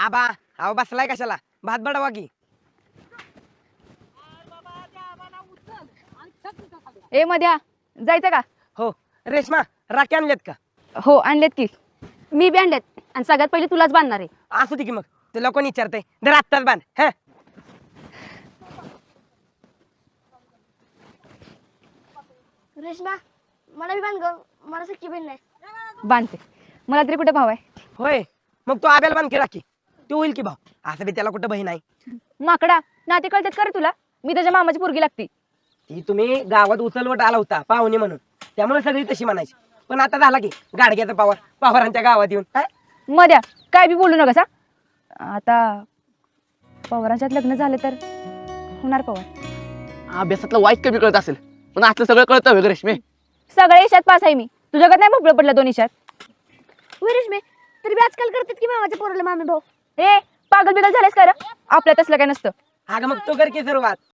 आबा अहो बसलाय कशाला भात बडवा की. ए मध्या जायचं का? हो रेश्मा राखी आणल्यात का? हो आणलेत की. मी बी आणलेत आणि सगळ्यात पहिले तुलाच बांधणार आहे. असू दे की मग तुला कोण विचारतंय जर आत्ताच बांध हा. रेश्मा मला बी बांध ग, मला सख्खी बहीण नाही. बांधते. मला तरी कुठे भाव आहे? होय मग तू आब्याला बांध की राखी तू होईल की भाऊ. असं बी त्याला कुठं बहीण आहे. माकडा नाते कळतात का रे तुला? मी त्याच्या मामाची पोरगी लागती. ती तुम्ही गावात उचलवट आला होता पाहुणे म्हणून त्यामुळे सगळी तशी म्हणायची. पण आता झाला की गाडग्याचा पवारांच्या गावात येऊन हा? मध्या काय बी बोलू नका सा. आता पवारांच्यात लग्न झाले तर होणार पवार. अभ्यासातलं वाईट कमी कळत असेल पण असलं सगळं कळतं वगैरे रेश्मे. सगळ्या ईशात पास आहे मी. तुझ्याकडे नाही भोपळं पडलं दोन ईशात. होय रेश्मे, तरी बी आजकाल करतात की मामाच्या पोराला मामी भाऊ. ए पागल बिगल झालेस का रे? आपल्यात असलं काय नसतं. अगं मग तो कर की सुरुवात.